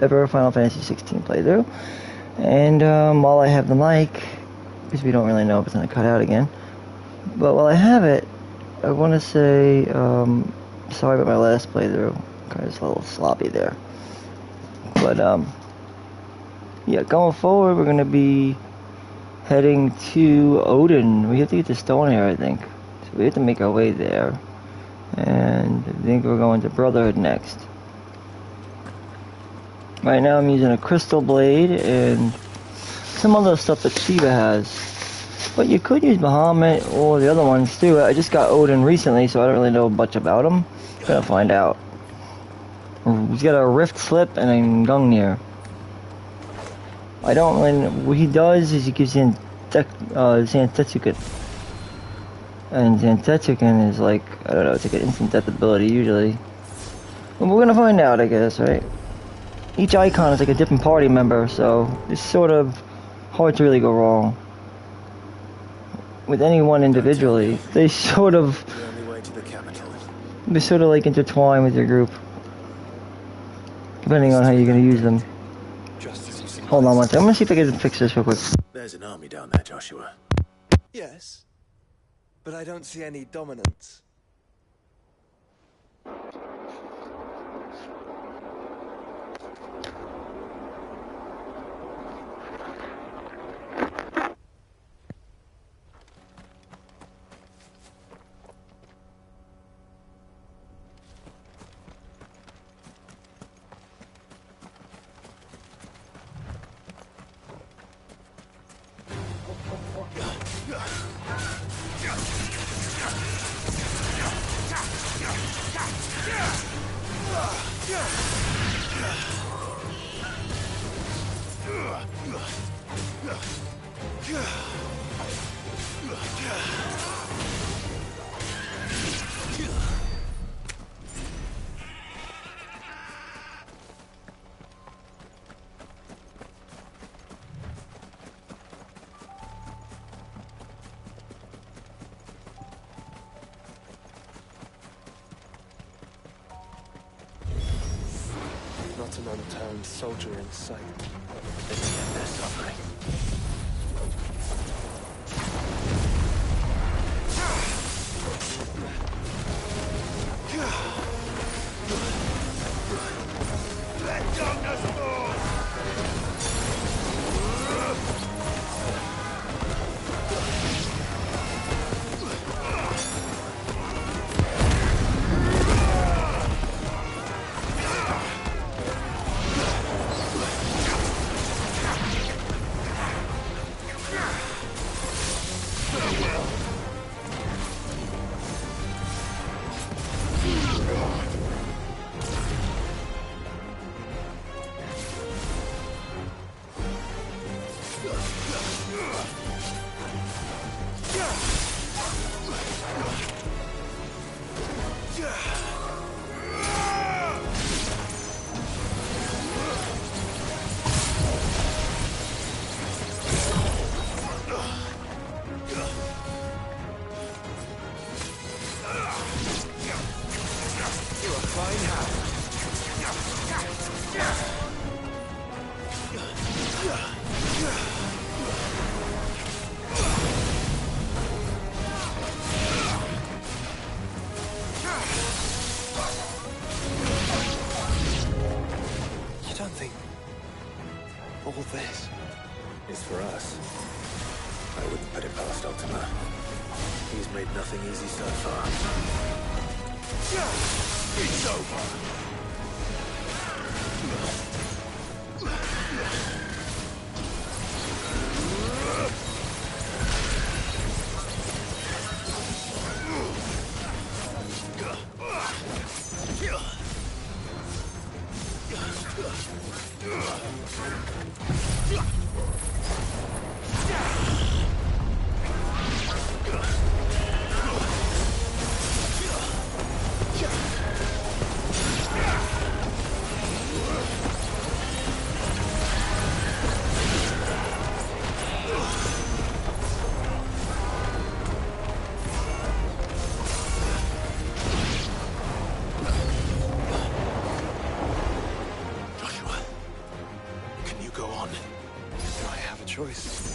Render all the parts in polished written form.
ever Final Fantasy 16 playthrough. And while I have the mic, because we don't really know if it's going to cut out again, but while I have it, I want to say sorry about my last playthrough. Kind of a little sloppy there. But yeah, going forward, we're going to be heading to Odin. We have to get to Stonehair, I think. So we have to make our way there. And I think we're going to Brotherhood next. Right now I'm using a crystal blade and some other stuff that Shiva has. But you could use Bahamut or the other ones too. I just got Odin recently, so I don't really know much about him. Gotta find out. He's got a Rift Slip and a Gungnir. I don't really know. What he does is he gives you Zantetsuken. And Zantetsuken is like, I don't know, it's like an instant death ability usually. But we're gonna find out, I guess, right? Each icon is like a different party member, so it's sort of hard to really go wrong. With anyone individually, they sort of like intertwine with your group. Depending on how you're gonna use them. Hold on one second, I'm gonna see if I can fix this real quick. There's an army down there, Joshua. Yes, but I don't see any dominance. Not an unturned soldier in sight. Let's end their suffering. Let darkness fall! All this is for us. I wouldn't put it past Ultima. He's made nothing easy so far. It's over! go on. Do I have a choice?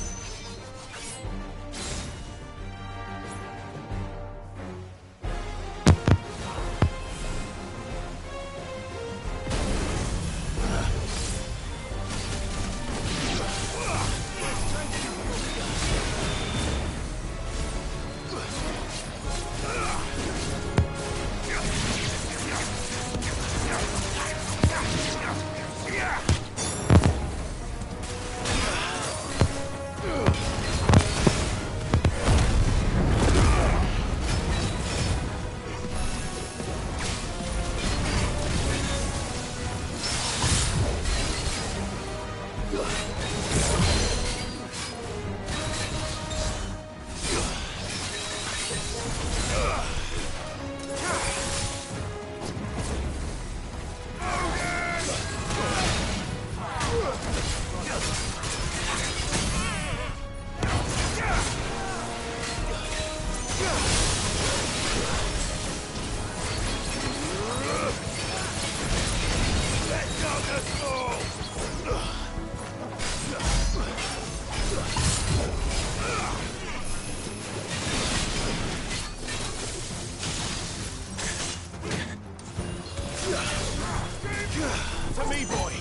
To me, boy.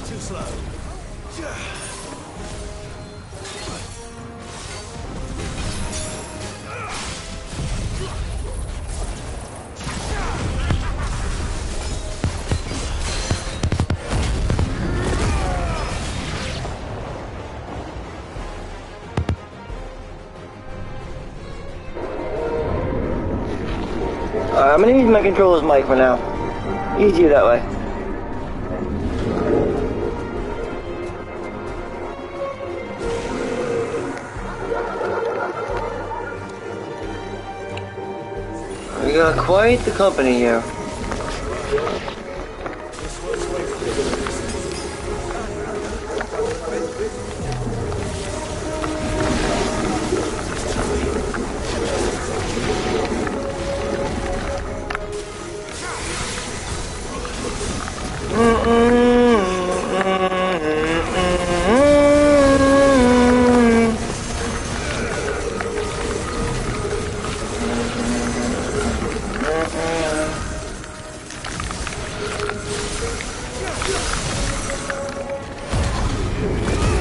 Too slow. I'm gonna use my controller's mic for now. Easier that way. We got quite the company here.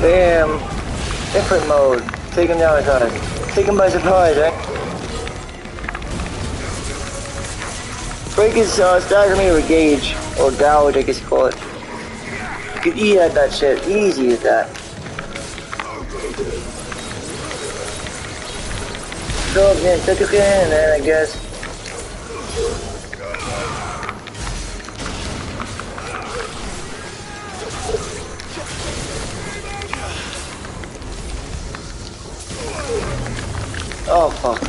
Bam! Different mode. Take him down a time. Take him by surprise, right? Break his stagger me with gauge. Or gouge, I guess you call it. You can eat at that shit. Easy as that. So, yeah, take it in, and then I guess. Oh, fuck.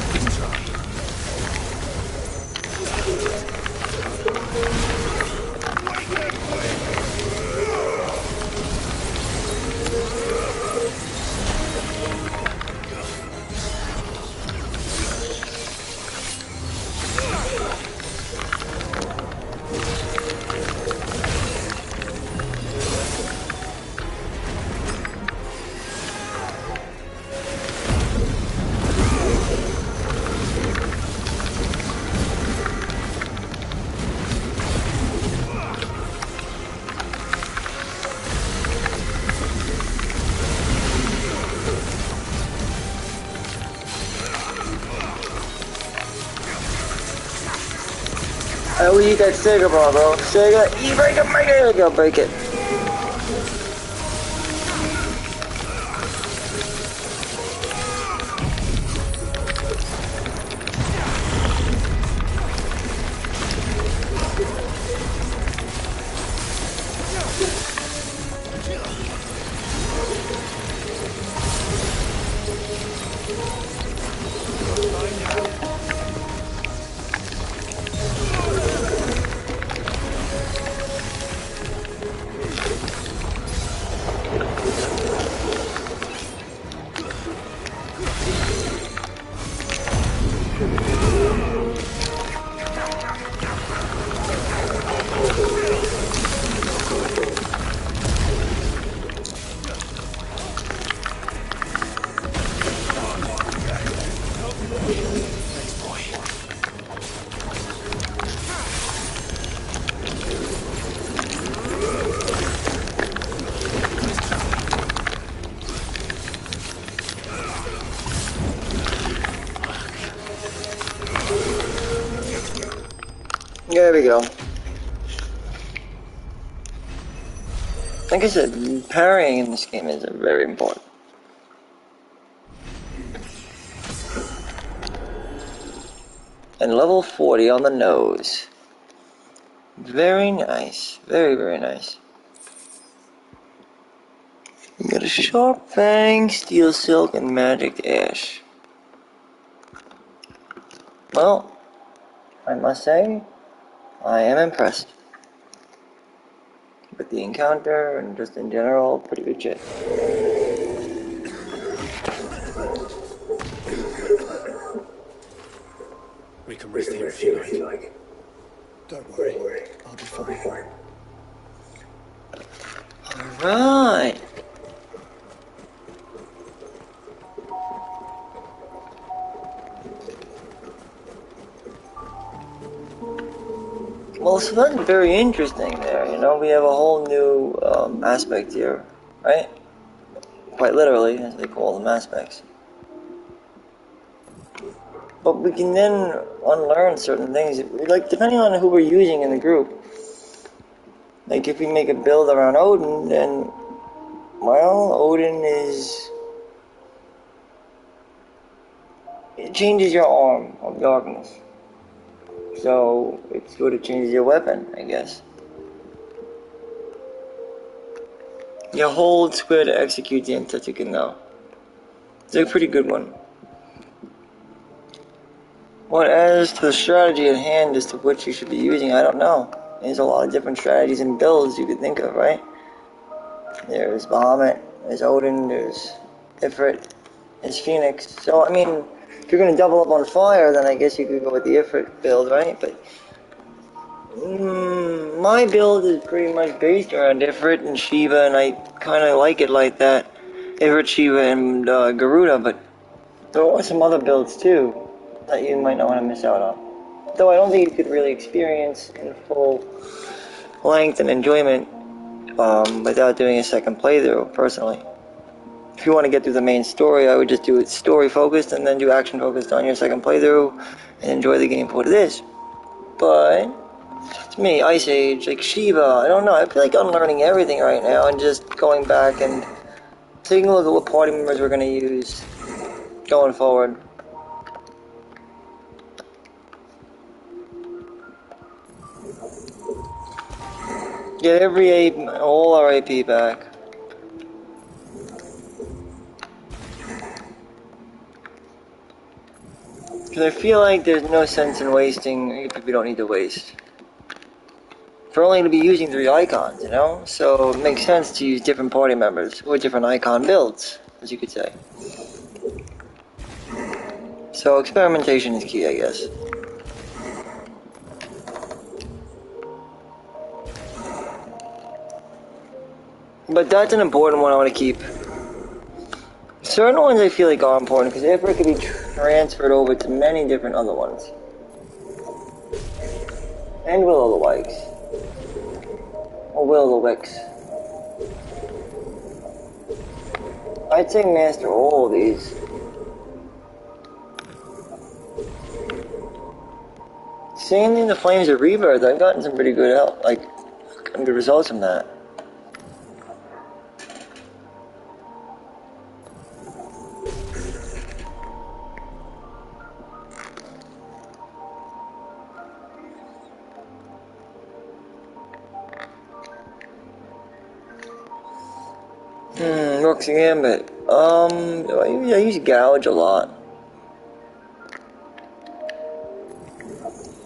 I will eat that Sega ball, bro. Sega, you break it, break it. Go break it. There we go. Like I said, parrying in this game is very important. And level 40 on the nose. Very nice. Very, very nice. You got a Sharp Fang, Steel Silk, and Magic Ash. Well, I must say, I am impressed with the encounter and just in general, pretty good shit. We can rest here if you like. Don't worry, I'll be fine. Alright. Well, so that's very interesting there, you know, we have a whole new aspect here, right? Quite literally, as they call them, aspects. But we can then unlearn certain things, like depending on who we're using in the group. Like if we make a build around Odin, then, well, Odin is... It changes your arm of darkness. So, it sort of changes your weapon, I guess. You hold square to execute the intent you can know. It's a pretty good one. What as to the strategy at hand as to which you should be using, I don't know. There's a lot of different strategies and builds you could think of, right? There's Bahamut, there's Odin, there's Ifrit, there's Phoenix. So, I mean, if you're going to double up on fire, then I guess you could go with the Ifrit build, right? But my build is pretty much based around Ifrit and Shiva, and I kind of like it like that. Ifrit, Shiva, and Garuda, but there are some other builds too that you might not want to miss out on. Though I don't think you could really experience in full length and enjoyment without doing a second playthrough, personally. If you want to get through the main story, I would just do it story focused and then do action focused on your second playthrough and enjoy the game for what it is. But to me, Ice Age, like Shiva, I don't know, I feel like unlearning everything right now and just going back and taking a look at what party members we're going to use going forward. Get all our AP back. Because I feel like there's no sense in wasting if we don't need to waste. We're only going to be using 3 icons, you know? So it makes sense to use different party members, or different icon builds, as you could say. So experimentation is key, I guess. But that's an important one I want to keep. Certain ones I feel like are important, because Ifrit could be transferred over to many different other ones. And Will-O-the-Wisps. Or Will-O-the-Wicks. I'd say master all of these. Same in the Flames of Rebirth, I've gotten some pretty good help, like, good results from that. Roxy Gambit. I use Gouge a lot.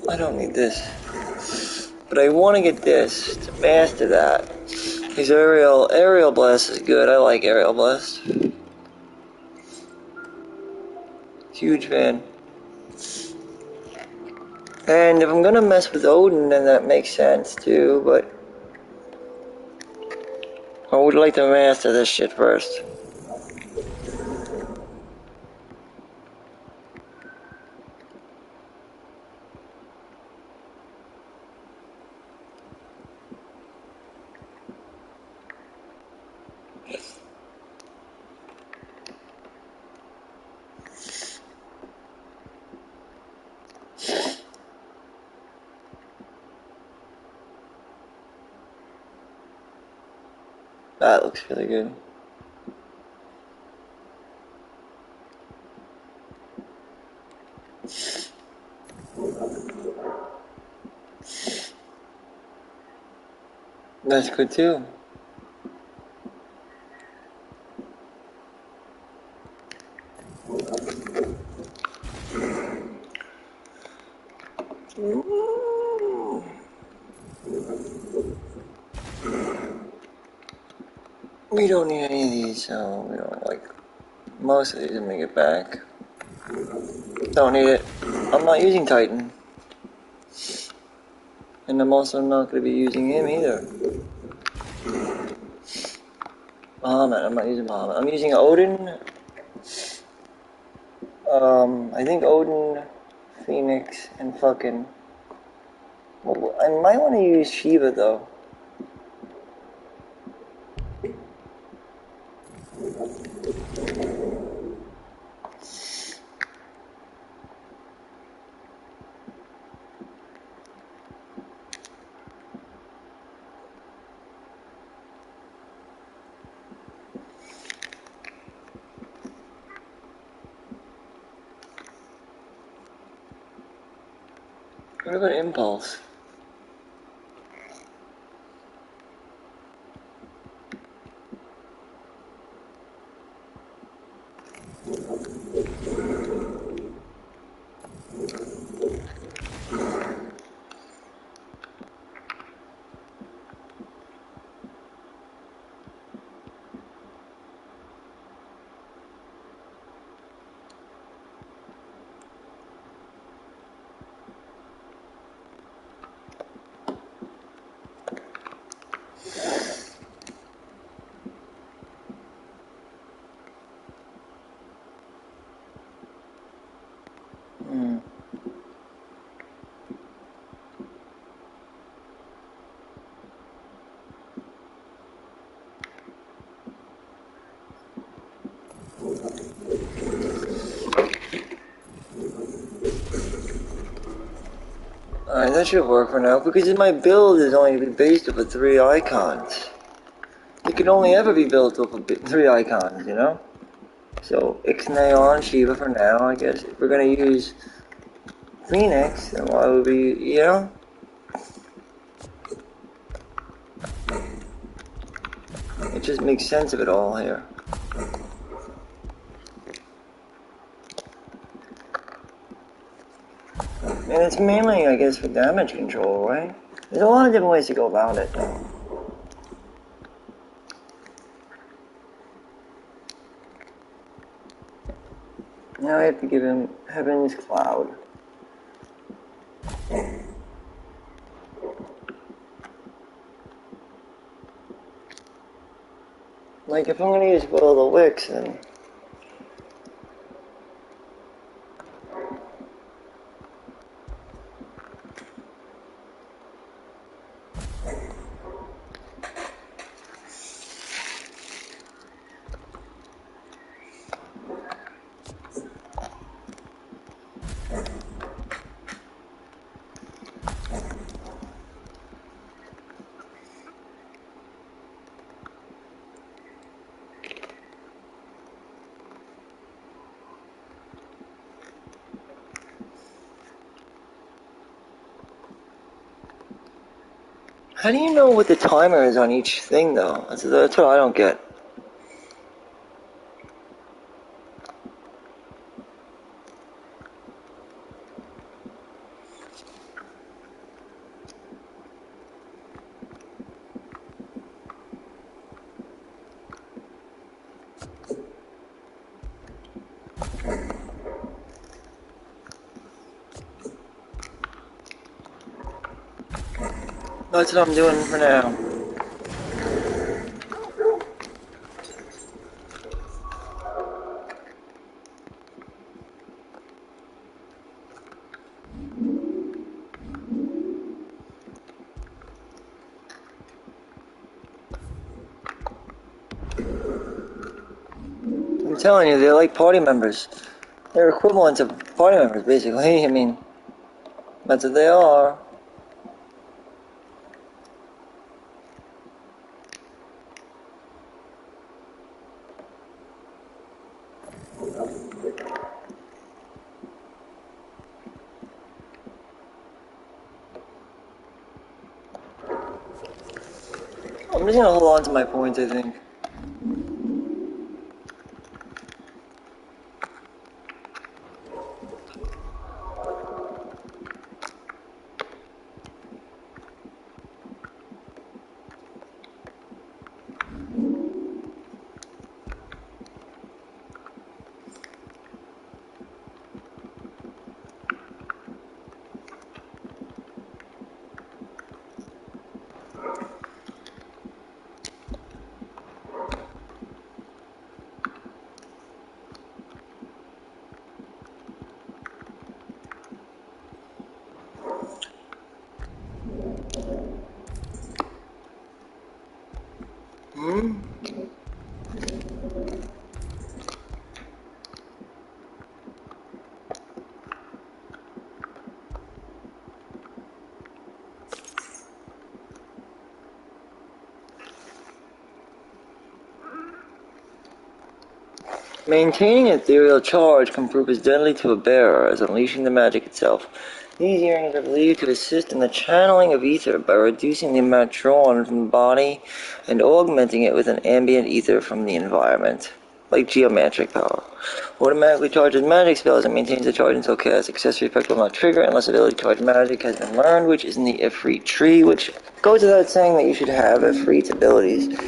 I don't need this. But I want to get this to master that. Because Aerial Blast is good. I like Aerial Blast. Huge fan. And if I'm gonna mess with Odin, then that makes sense too, but I would like to master this shit first. That looks really good. That's good too. We don't need any of these, so we don't like most of these to make it back. Don't need it. I'm not using Titan. And I'm also not going to be using him either. Bahamut, I'm not using Bahamut. I'm using Odin. I think Odin, Phoenix, and fucking... Well, I might want to use Shiva though. What about Impulse? Alright, that should work for now, because my build is only to be based off of 3 icons. It can only ever be built off of 3 icons, you know? So, Ixnay on Shiva for now, I guess. If we're gonna use Phoenix, then why would we, you know? It just makes sense of it all here. And it's mainly, I guess, for damage control, right? There's a lot of different ways to go about it, though. Now I have to give him Heaven's Cloud. Like, if I'm gonna use Will of the Wicks, then... How do you know what the timer is on each thing, though? That's what I don't get. That's what I'm doing for now. I'm telling you, they're like party members. They're equivalents of party members, basically. I mean, that's what they are. just gonna hold on to my points, I think. Maintaining ethereal charge can prove as deadly to a bearer as unleashing the magic itself. These earrings are believed to assist in the channeling of ether by reducing the amount drawn from the body and augmenting it with an ambient ether from the environment, like geomantic power. Automatically charges magic spells and maintains the charge until cast. Accessory effect will not trigger unless ability to charge magic has been learned, which is in the Ifrit tree, which goes without saying that you should have Ifrit abilities.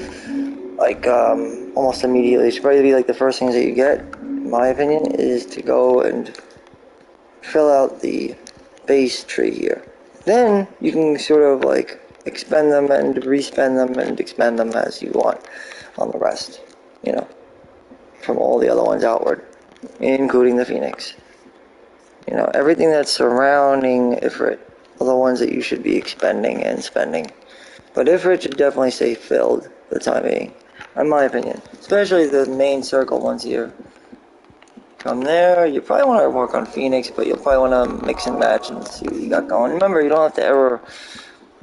Like, almost immediately. It should probably be like the first things that you get, in my opinion, is to go and fill out the base tree here. Then you can sort of like expend them and respend them and expend them as you want on the rest, you know, from all the other ones outward, including the Phoenix. You know, everything that's surrounding Ifrit are the ones that you should be expending and spending. But Ifrit should definitely stay filled for the time being, in my opinion. Especially the main circle ones here. From there, you probably want to work on Phoenix, but you'll probably want to mix and match and see what you got going. Remember, you don't have to ever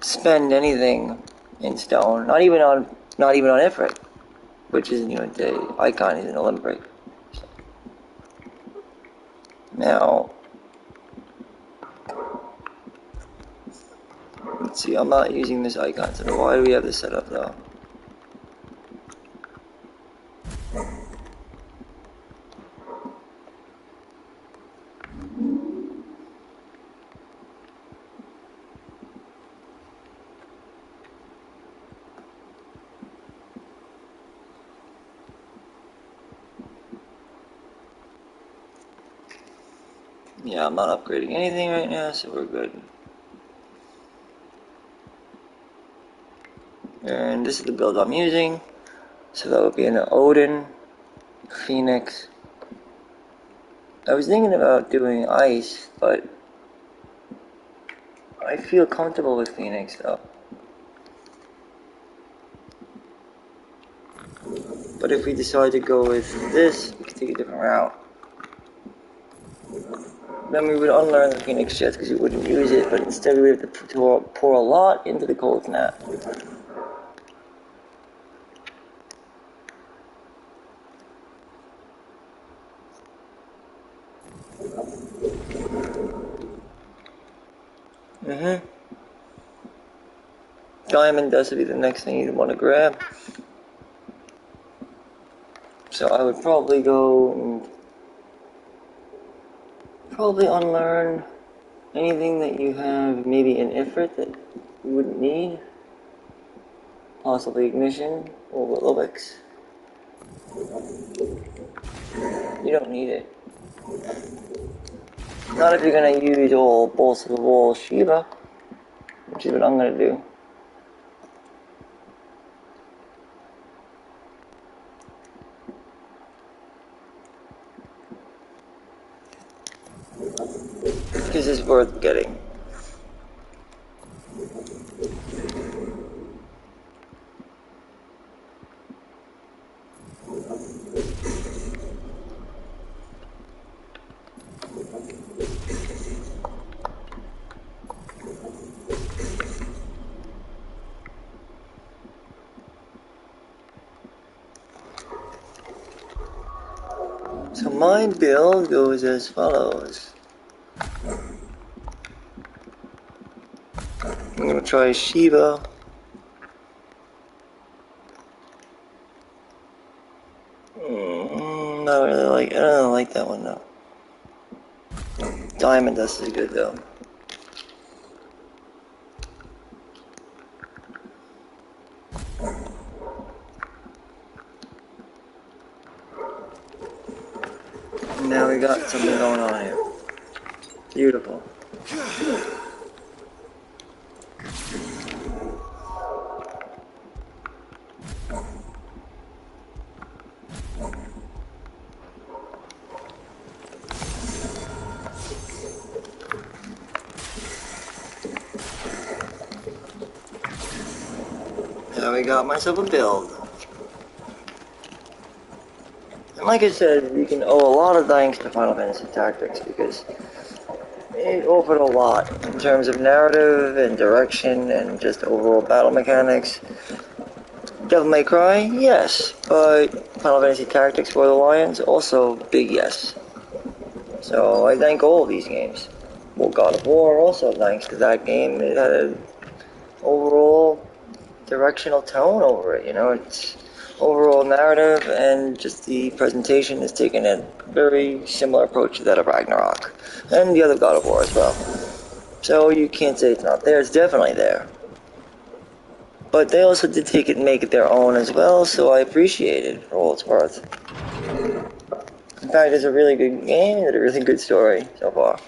spend anything in stone, not even on Ifrit, which isn't even the icon, isn't a limb break. So. Now, let's see, I'm not using this icon, so why do we have this set up though? Yeah, I'm not upgrading anything right now, so we're good. And this is the build I'm using. So that would be an Odin, Phoenix. I was thinking about doing Ice, but I feel comfortable with Phoenix though. But if we decide to go with this, we can take a different route. Then we would unlearn the Phoenix Jets because we wouldn't use it, but instead we would have to pour a lot into the cold snap. Diamond dust would be the next thing you'd want to grab. So I would probably go and probably unlearn anything that you have maybe in Ifrit that you wouldn't need. Possibly Ignition or Willowix. You don't need it. Not if you're going to use all Bolts of the Wall Shiva, which is what I'm going to do. Because it's worth getting. So my build goes as follows. I'm going to try Shiva. don't like that one though. Diamond Dust is good though. Now we got something going on here. Beautiful. Now we got myself a build. And like I said, you can owe a lot of thanks to Final Fantasy Tactics because it offered a lot in terms of narrative and direction and just overall battle mechanics. Devil May Cry, yes, but Final Fantasy Tactics for the Lions, also big yes. So I thank all of these games. Well, God of War, also thanks to that game. It had an overall directional tone over it, you know, it's overall narrative and just the presentation is taking a very similar approach to that of Ragnarok and the other God of War as well. So you can't say it's not there, it's definitely there. But they also did take it and make it their own as well, so I appreciate it for all it's worth. In fact, it's a really good game and a really good story so far.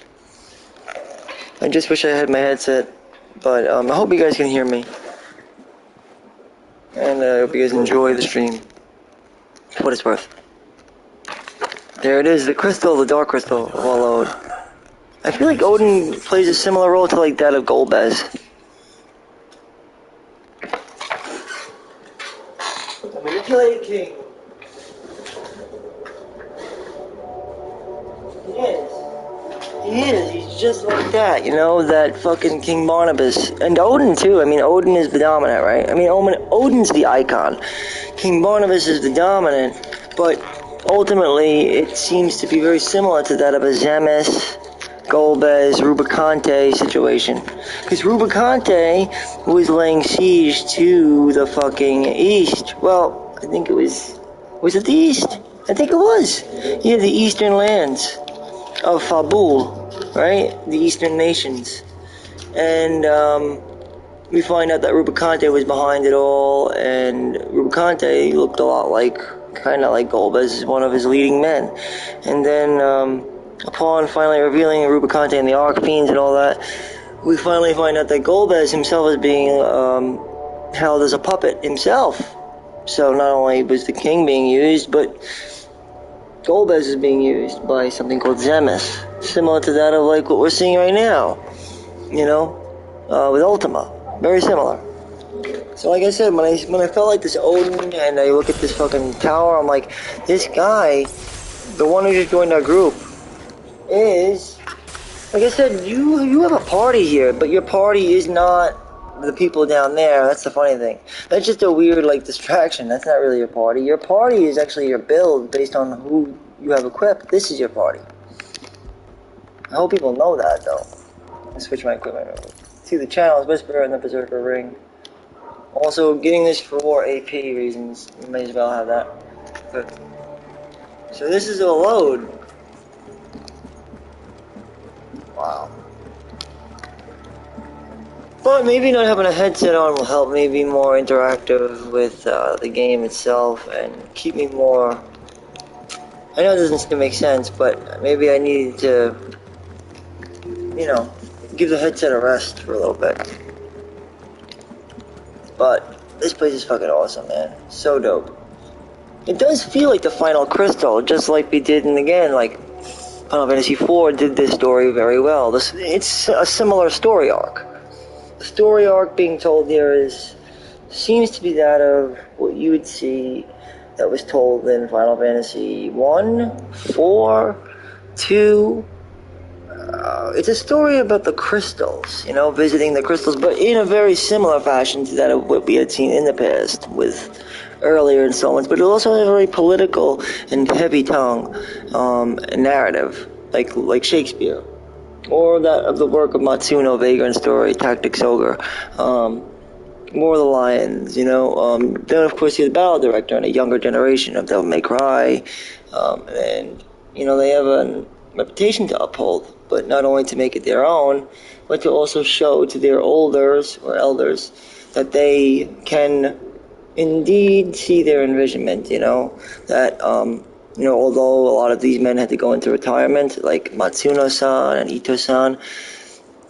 I just wish I had my headset, but I hope you guys can hear me. And I hope you guys enjoy the stream. For what it's worth. There it is, the crystal, the dark crystal of all Ode. I feel like Odin plays a similar role to like that of Golbez. The manipulated king. He is. He is. He's just like that, you know, that fucking King Barnabas. And Odin, too. I mean, Odin is the dominant, right? I mean, Odin's the icon. King Barnabas is the dominant, but ultimately, it seems to be very similar to that of a Zemis, Golbez, Rubicante situation. Because Rubicante was laying siege to the fucking east. Well, I think it was it the east? I think it was. Yeah, the eastern lands of Fabul, right? The eastern nations. And we find out that Rubicante was behind it all, and Rubicante looked a lot like, kind of like Golbez, one of his leading men. And then, upon finally revealing Rubicante and the Archfiends and all that, we finally find out that Golbez himself is being held as a puppet himself. So not only was the king being used, but Golbez is being used by something called Zemis, similar to that of like what we're seeing right now, you know, with Ultima, very similar. So like I said, when I felt like this Odin and I look at this fucking tower, I'm like, this guy, the one who just joined our group, is, like I said, you have a party here, but your party is not the people down there. That's the funny thing. That's just a weird, like, distraction. That's not really your party. Your party is actually your build based on who you have equipped. This is your party. I hope people know that, though. I'll switch my equipment over. See the channels, Whisperer and the Berserker Ring. Also, getting this for AP reasons. You may as well have that. Good. So this is a load. Wow. But maybe not having a headset on will help me be more interactive with the game itself and keep me more... I know it doesn't seem to make sense, but maybe I need to, you know, give the headset a rest for a little bit. But this place is fucking awesome, man. So dope. It does feel like the final crystal, just like we did in, again, like Final Fantasy IV did this story very well. It's a similar story arc. The story arc being told here seems to be that of what you would see that was told in Final Fantasy 1, 4, 2. It's a story about the crystals, you know, visiting the crystals, but in a very similar fashion to that of what we had seen in the past with earlier installments. But it also has a very political and heavy tongue narrative, like Shakespeare. Or that of the work of Matsuno, Vagrant Story, Tactics Ogre, War of the Lions, you know. Then, of course, you have the battle director and a younger generation of Devil May Cry, and You know, they have a reputation to uphold, but not only to make it their own, but to also show to their elders that they can indeed see their envisionment, you know, that, you know, although a lot of these men had to go into retirement, like Matsuno-san and Ito-san,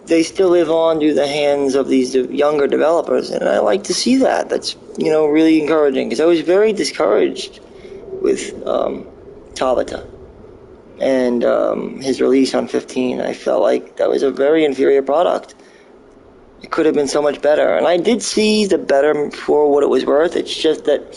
they still live on through the hands of these younger developers, and I like to see that. That's, you know, really encouraging, because I was very discouraged with Tabata and his release on 15. I felt like that was a very inferior product. It could have been so much better, and I did see the better for what it was worth. It's just that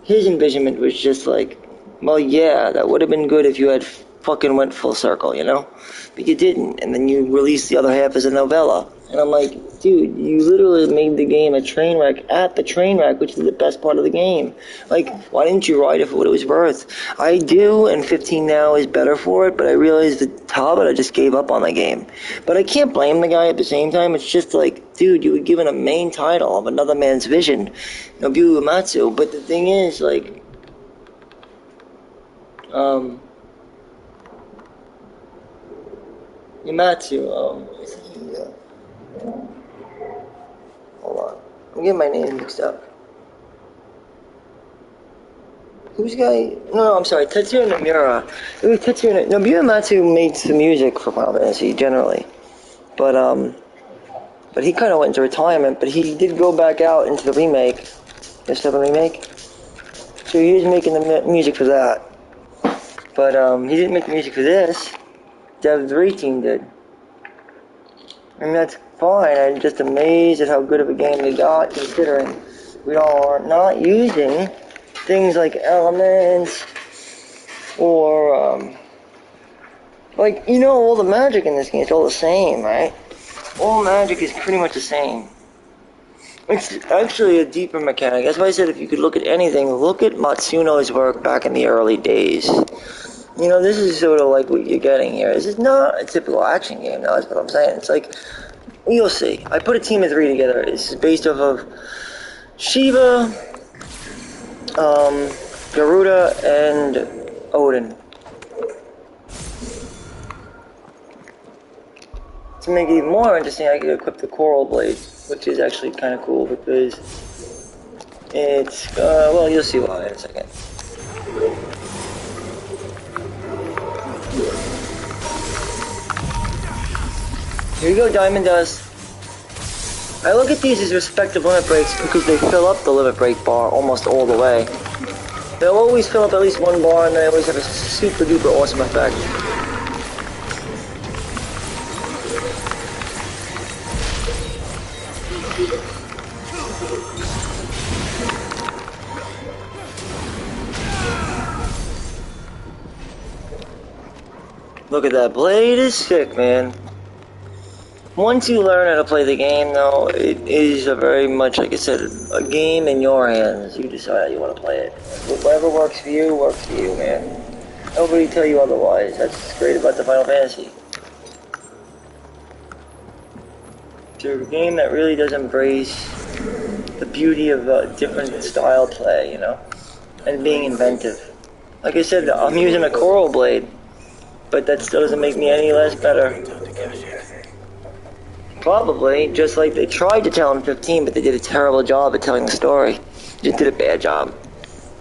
his envisionment was just like, well, yeah, that would have been good if you had fucking went full circle, you know? But you didn't, and then you released the other half as a novella. And I'm like, dude, you literally made the game a train wreck at the train wreck, which is the best part of the game. Like, why didn't you write it for what it was worth? I do, and 15 now is better for it, but I realized that Tabata just gave up on the game. But I can't blame the guy at the same time. It's just like, dude, you were given a main title of another man's vision, Nobuo Uematsu. But the thing is, like, Uematsu, hold on. I'm getting my name mixed up. Who's guy? No, I'm sorry. Tetsuya Nomura. It was Tetsuya Nobuo Uematsu made the music for Final Fantasy generally, but he kind of went into retirement. But he did go back out into the remake, the 7 remake. So he was making the music for that. But he didn't make the music for this. Dev 3 team did. And that's fine. I'm just amazed at how good of a game they got, considering we are not using things like elements or like, you know, all the magic in this game is all the same, right? All magic is pretty much the same. It's actually a deeper mechanic. That's why I said if you could look at anything, look at Matsuno's work back in the early days. You know, this is sort of like what you're getting here. This is not a typical action game, though, that's what I'm saying. It's like, you'll see. I put a team of 3 together. This is based off of Shiva, Garuda, and Odin. To make it even more interesting, I could equip the Coral Blade, which is actually kind of cool because it's, well, you'll see why in a second. Here you go, Diamond Dust. I look at these as respective limit breaks because they fill up the limit break bar almost all the way. They'll always fill up at least one bar and they always have a super duper awesome effect. Look at that, blade is sick, man. Once you learn how to play the game, though, it is a very much, like I said, a game in your hands. You decide how you want to play it. Whatever works for you, man. Nobody tell you otherwise. That's what's great about the Final Fantasy. It's a game that really does embrace the beauty of different style play, you know, and being inventive. Like I said, I'm using a Coral Blade, but that still doesn't make me any less better. Probably, just like they tried to tell in 15, but they did a terrible job at telling the story. Just did a bad job.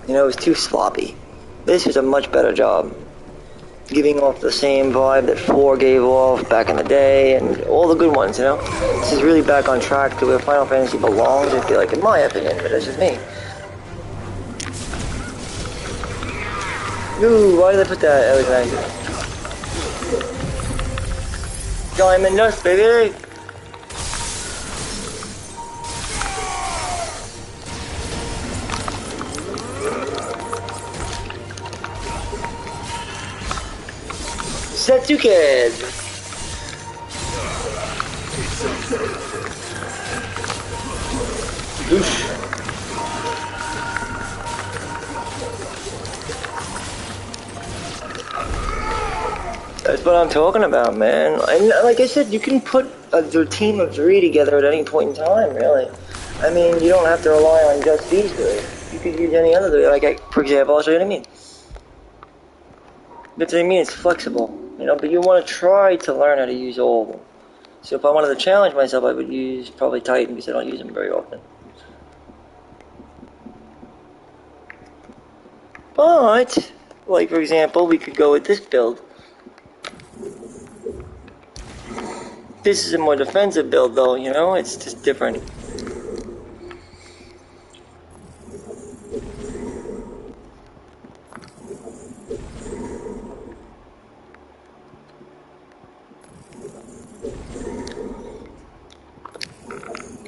You know, it was too sloppy. This is a much better job. Giving off the same vibe that 4 gave off back in the day, and all the good ones, you know? This is really back on track to where Final Fantasy belongs, I feel like, in my opinion, but that's just me. Ooh, why did I put that? That was nice. Diamond Dust, baby! Setsuken! Oof. That's what I'm talking about, man. And like I said, you can put a team of 3 together at any point in time, really. I mean, you don't have to rely on just these 3. You could use any other 3. Like, for example, I'll show you what I mean. That's what I mean, it's flexible, you know, but you want to try to learn how to use all of them. So if I wanted to challenge myself, I would use probably Titan because I don't use them very often. But, like for example, we could go with this build. This is a more defensive build though, you know, it's just different.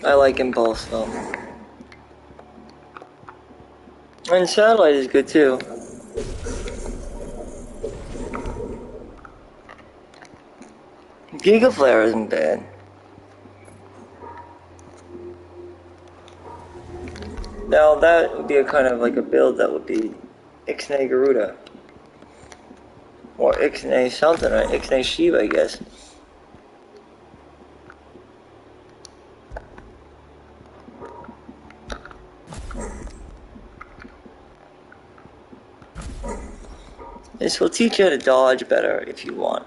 I like Impulse though. And Satellite is good too. Giga Flare isn't bad. Now that would be a kind of like a build that would be Ixnay Garuda. Or Ixnay something, right? Ixnay Shiva, I guess. This will teach you how to dodge better if you want.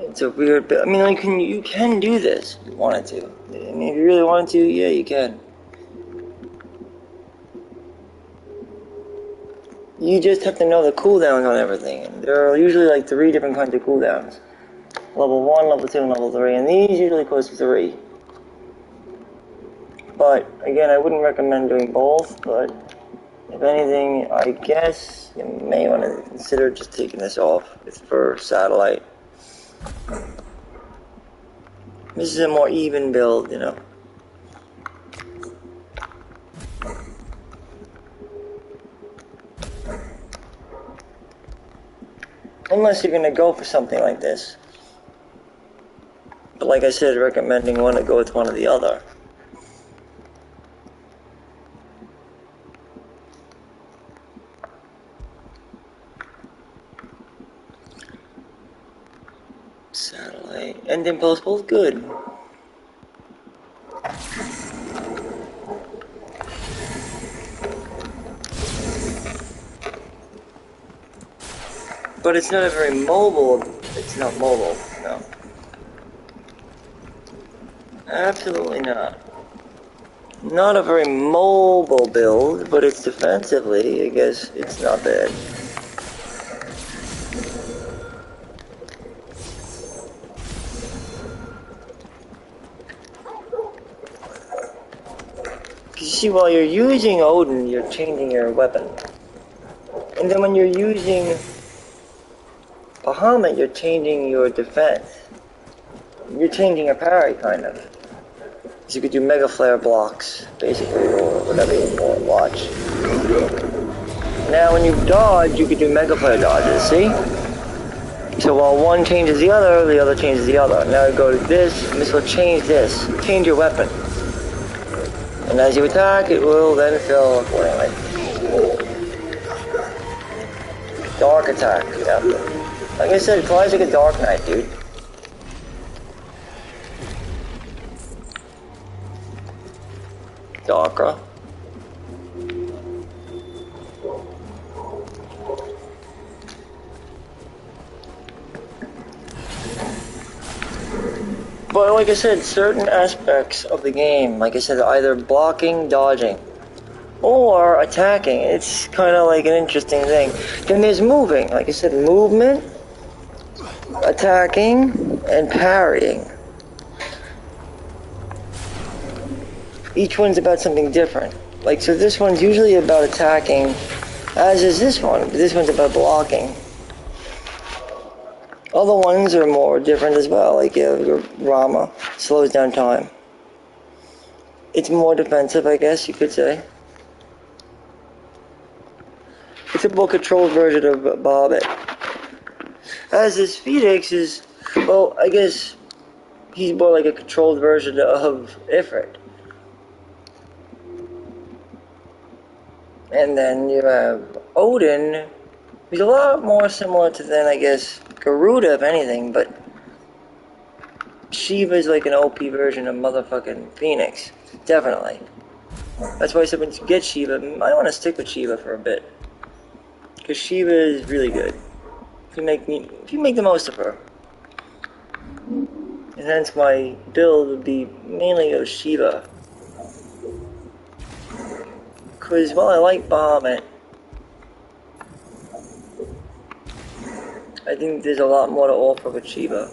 It's a weird bit. I mean, like, you can do this if you wanted to. I mean, if you really wanted to, yeah, you can. You just have to know the cooldowns on everything. And there are usually like 3 different kinds of cooldowns. Level 1, level 2, and level 3. And these usually cost 3. But, again, I wouldn't recommend doing both. But, if anything, I guess you may want to consider just taking this off. It's for Satellite. This is a more even build, you know. Unless you're going to go for something like this. But like I said, recommending one to go with one or the other. Satellite and Impulse both good. But it's not a very mobile. It's not mobile, no. Absolutely not. Not a very mobile build, but it's defensively, I guess it's not bad. You see, while you're using Odin, you're changing your weapon. And then when you're using Bahamut, you're changing your defense. You're changing your parry, kind of. So you could do Mega Flare blocks, basically, or whatever you want to watch. Now when you dodge, you could do Mega Flare dodges, see? So while one changes the other changes the other. Now you go to this, and this will change this. Change your weapon. And as you attack, it will then fill accordingly. Dark attack, yeah. Like I said, it flies like a Dark Knight, dude. Darker. But like I said, certain aspects of the game, like I said, either blocking, dodging, or attacking. It's kind of like an interesting thing. Then there's moving. Like I said, movement, attacking, and parrying. Each one's about something different. Like, so this one's usually about attacking, as is this one. But this one's about blocking. Other ones are more different as well. Like, Rama slows down time. It's more defensive, I guess you could say. It's a more controlled version of Bobbit. As is Phoenix is Well, I guess he's more like a controlled version of Ifrit. And then you have Odin. He's a lot more similar to then, I guess, Garuda, if anything, but Shiva's like an OP version of motherfucking Phoenix. Definitely. That's why I said when you get Shiva, I want to stick with Shiva for a bit. Because Shiva is really good. If you make the most of her. And hence my build would be mainly of Shiva. Because while I like Bahamut, I think there's a lot more to offer with Shiva.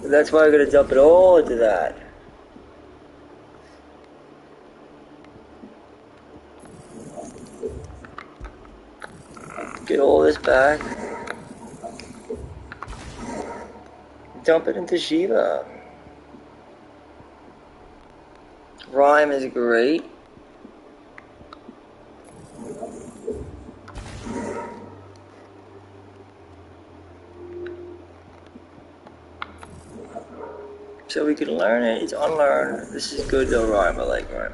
But that's why I'm gonna dump it all into that. Get all this back. Dump it into Shiva. Rhyme is great. So we can learn it, it's unlearned. This is good though, Rhyme, I like Rhyme.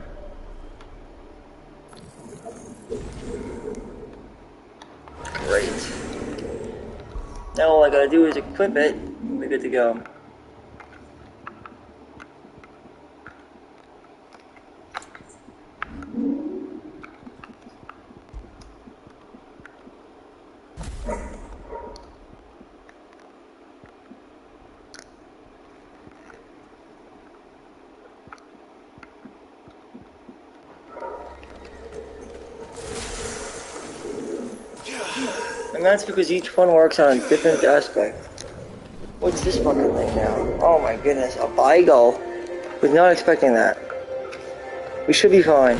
Great. Now all I gotta do is equip it, and we're good to go. And that's because each one works on a different aspect. What's this fucking thing now? Oh my goodness, a Beagle. Was not expecting that. We should be fine.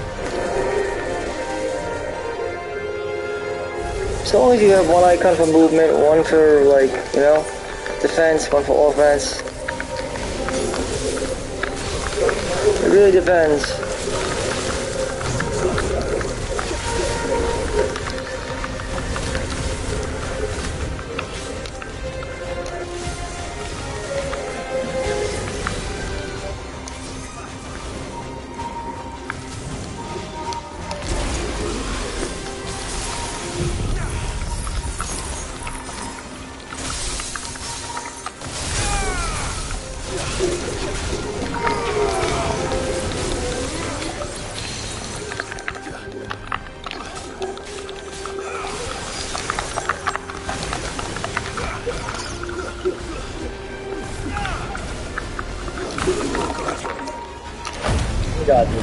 As long as you have one icon for movement, one for like, you know, defense, one for offense. It really depends. Got you.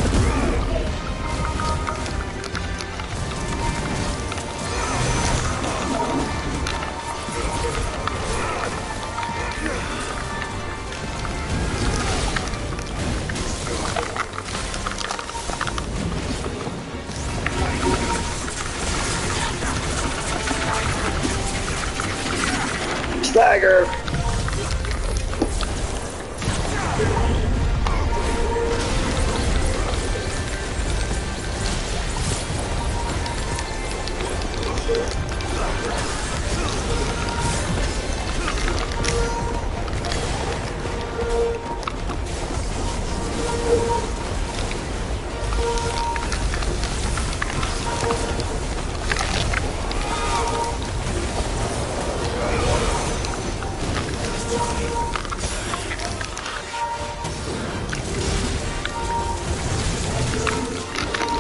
Stagger.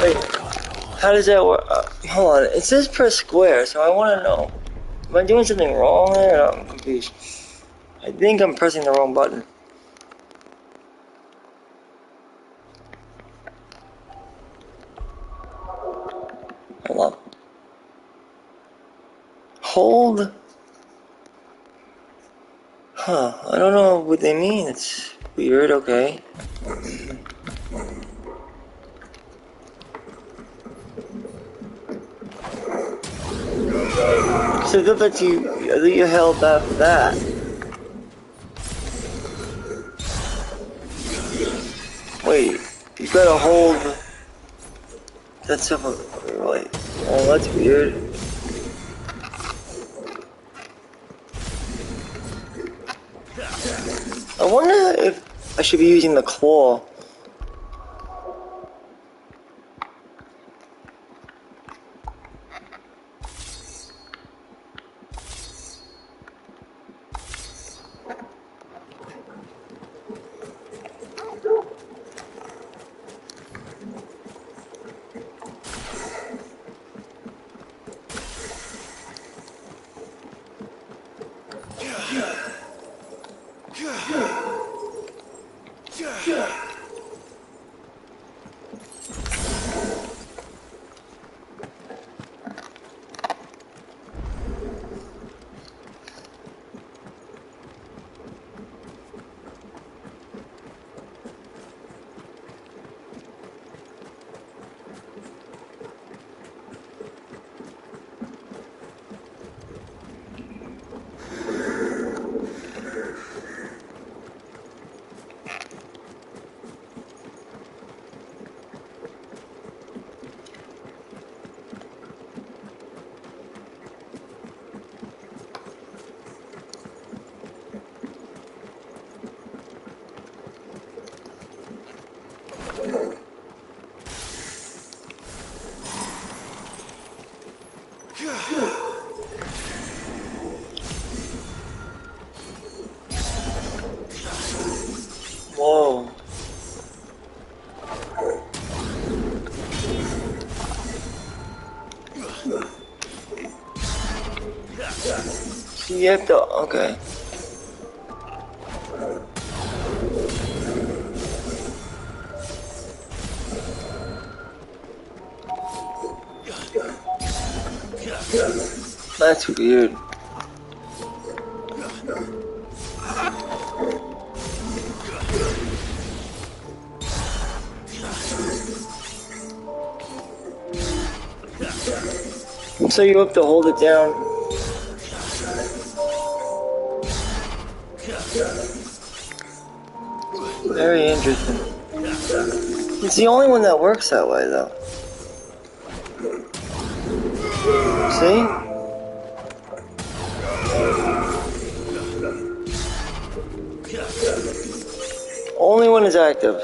Wait, how does that work? Hold on, it says per square, so I want to know. Am I doing something wrong there? I'm confused. I think I'm pressing the wrong button. Hold on. Hold? Huh, I don't know what they mean. It's weird, okay. So good that you held that for that. Wait, you gotta hold that stuff. Wait, oh, that's weird. I wonder if I should be using the claw. Whoa. So you have to, okay. That's weird. So you have to hold it down. Very interesting. It's the only one that works that way, though. See? Only one is active.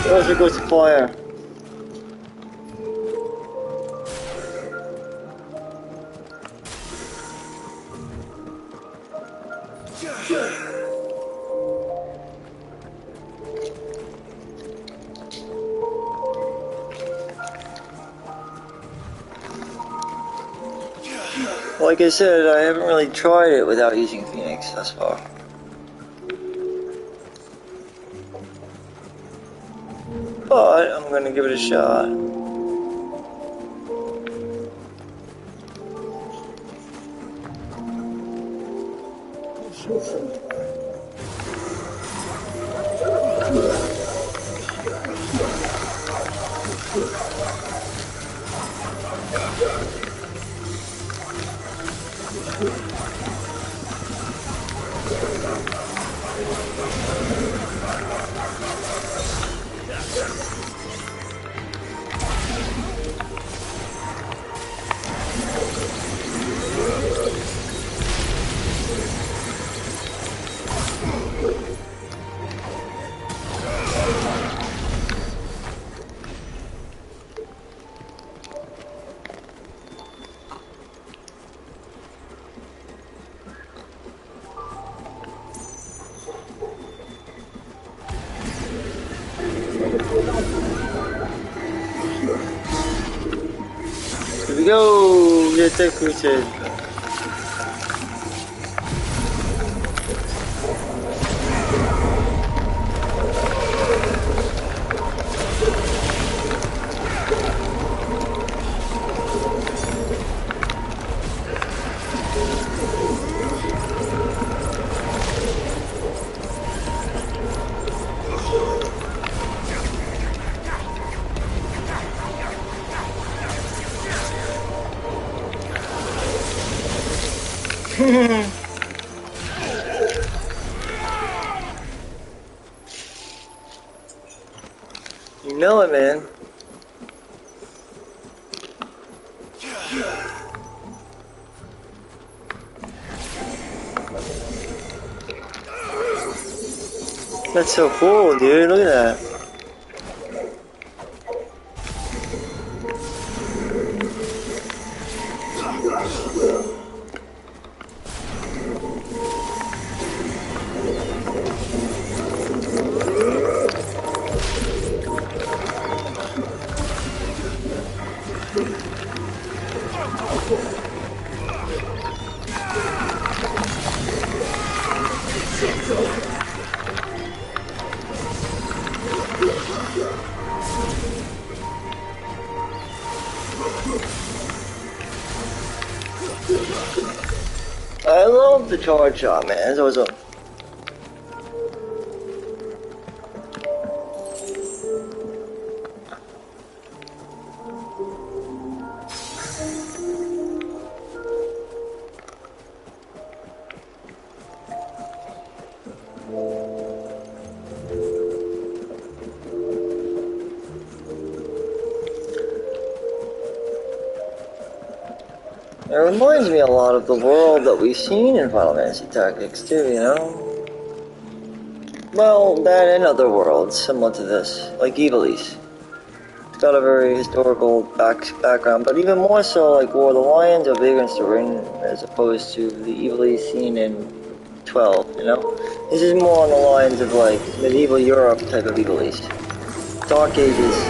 Or if it goes to fire. Like I said, I haven't really tried it without using Phoenix thus far. But I'm gonna give it a shot. Here we go! Get executed. You know it, man. That's so cool, dude. Look at that. I love the charge shot, man. It's awesome. It reminds me a lot of the world that we've seen in Final Fantasy Tactics too, you know? Well, that and other worlds similar to this, like Ivalice. It's got a very historical background, but even more so like War of the Lions or Vagrant's the Ring as opposed to the Ivalice scene in 12, you know? This is more on the lines of like medieval Europe type of Ivalice. Dark Ages.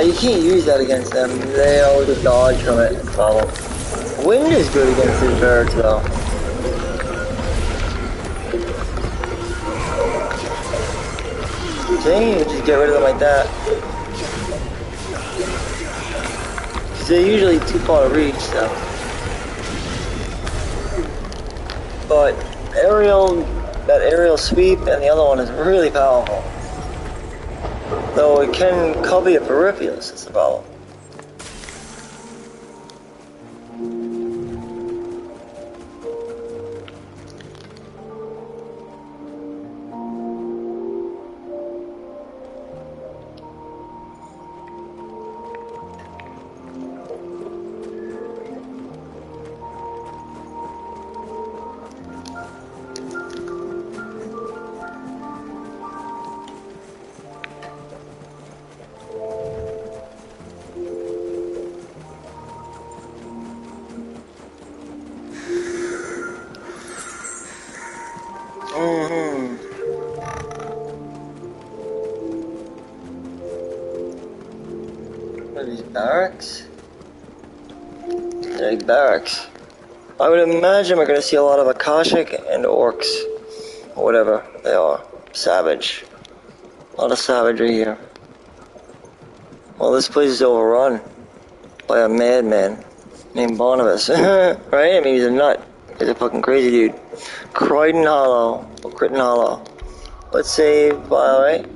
You can't use that against them. They always just dodge from it. Problem. Wind is good against these birds, though. See, you just get rid of them like that. Because they're usually too far to reach, so. But that aerial sweep and the other one is really powerful. Though it can cover your peripherals, that's the problem. What are these barracks? They're like barracks. I would imagine we're gonna see a lot of Akashic and orcs. Or whatever they are. Savage. A lot of savagery here. Well, this place is overrun by a madman named Barnabas. Right? I mean, he's a nut. He's a fucking crazy dude. Croydon Hollow. Or Crichton Hollow. Let's save file, right?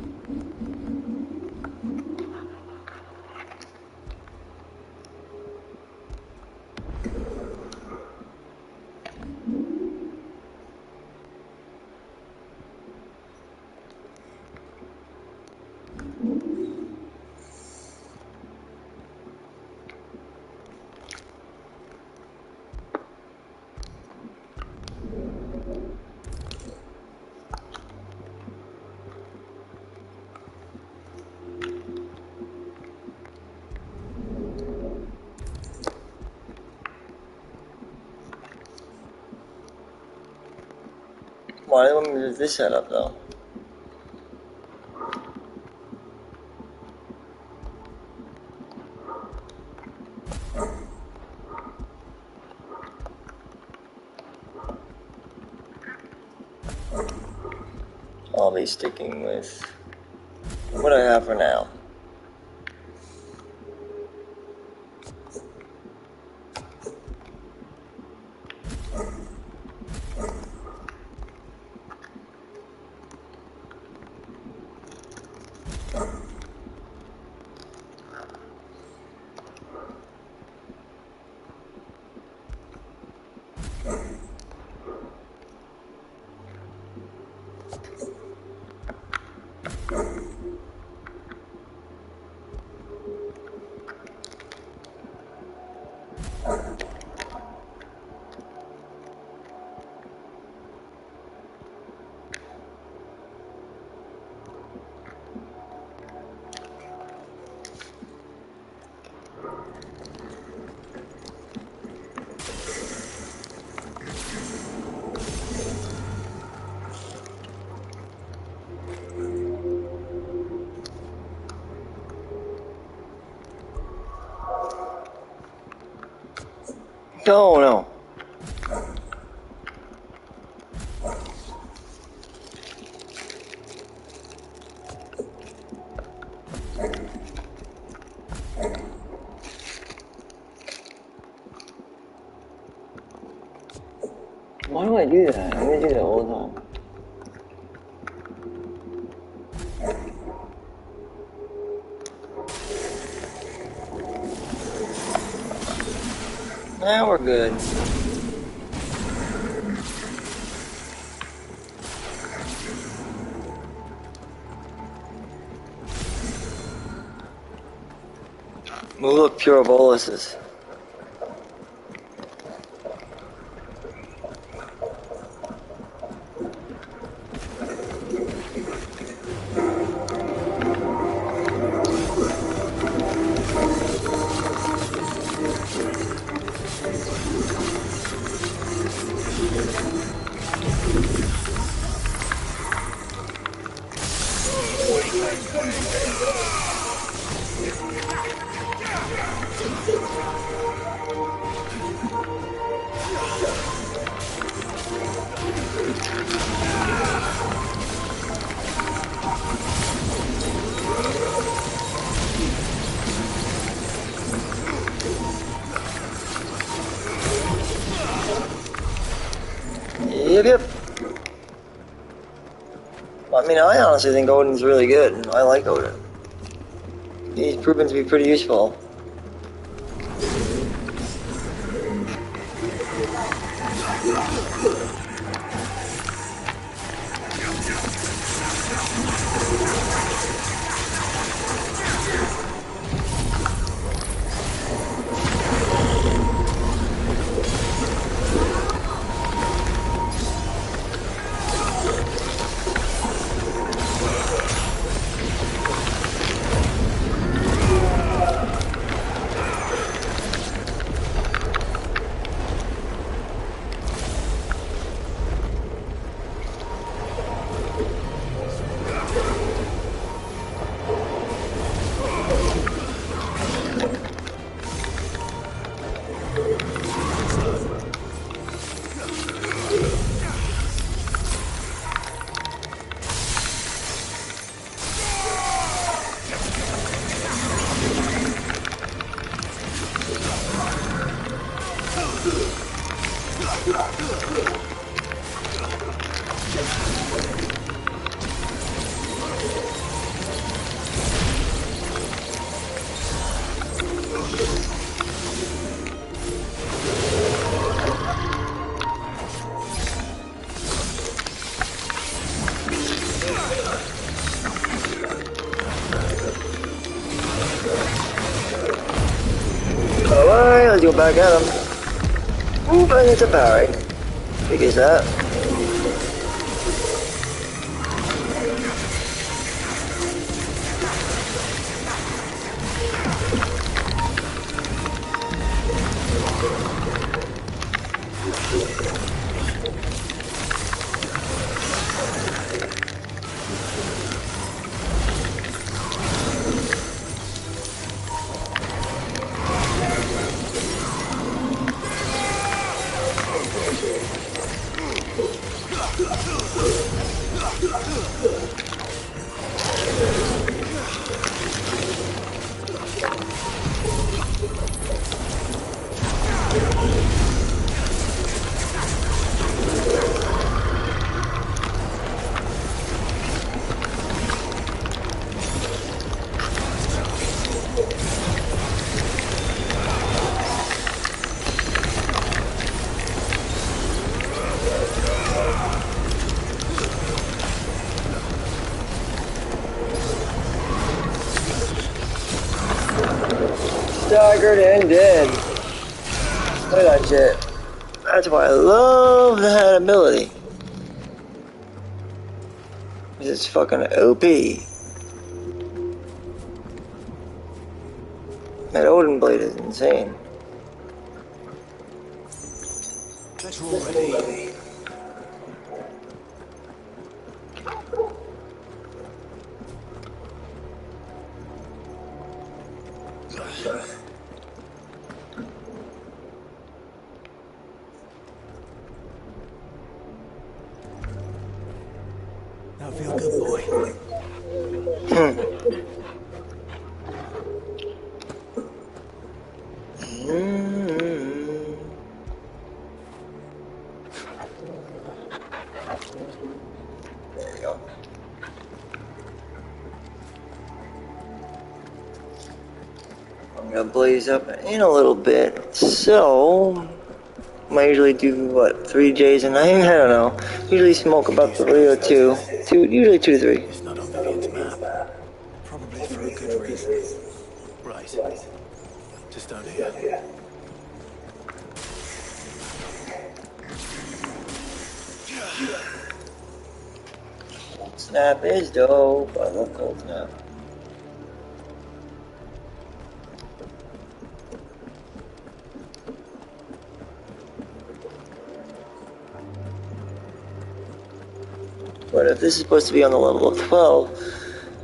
Why do you want me to do this setup though? I'll be sticking with what I have for now. Oh no. Why do I do that? I do that all the time. Now we're good. Ooh, look, pure boluses. Yep. I mean, I honestly think Odin's really good. I like Odin. He's proven to be pretty useful. Alright, let's go back at him. Ooh, and it's a parry. Big is that? Staggered and dead. Look at that shit. That's why I love that ability. It's fucking OP. That Odin blade is insane. Better already. There we go. I'm gonna blaze up in a little bit. So, I usually do what, 3 J's a night? I don't know. Usually smoke about 3 or 2. Usually 2 to 3. It's not on Vivian's map. Probably for a good reason. Right. Just down here. Snap is dope. I love cold snap. But if this is supposed to be on the level of 12,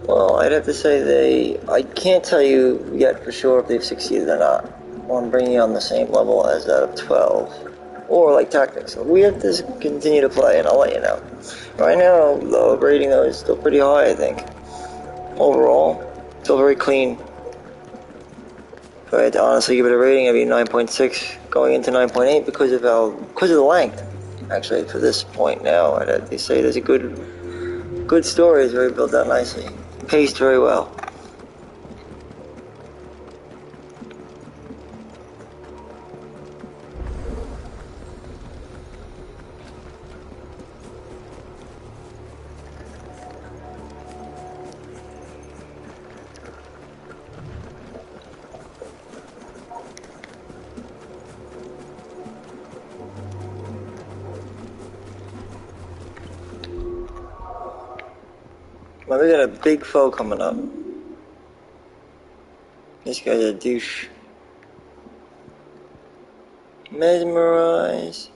well, I'd have to say I can't tell you yet for sure if they've succeeded or not on bringing on the same level as that of 12. Or like tactics. We have to continue to play and I'll let you know. Right now, the rating though is still pretty high, I think. Overall, still very clean. If I had to honestly give it a rating, it'd be 9.6 going into 9.8 because of the length. Actually, for this point now, I'd have to say there's a good story. It's very built out nicely, paced very well. Well, we got a big foe coming up. This guy's a douche. Mesmerize.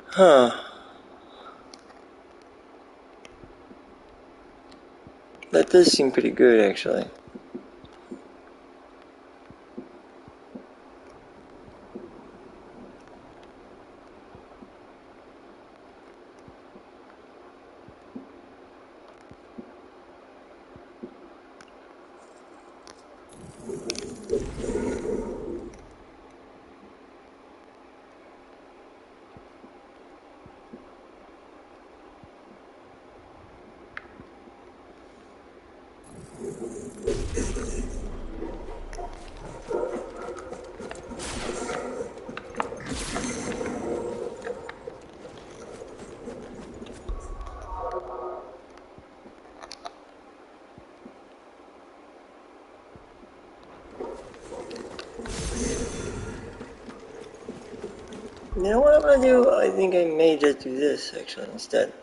Huh. That does seem pretty good, actually. You know what I'm gonna do? I think I may just do this, actually, instead.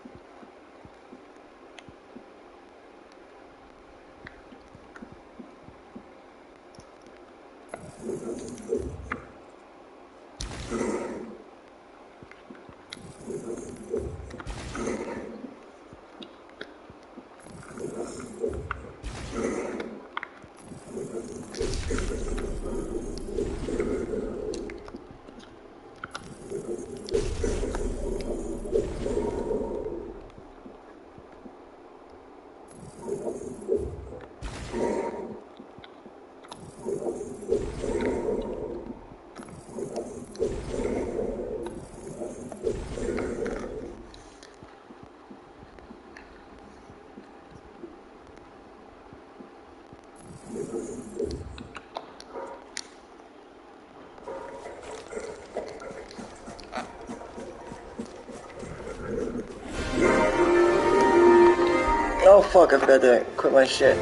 Oh fuck, I forgot to quit my shit.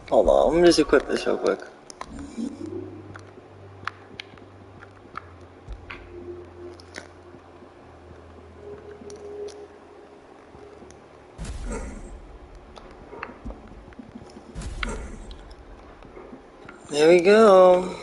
Hold on, let me just equip this real quick. There we go.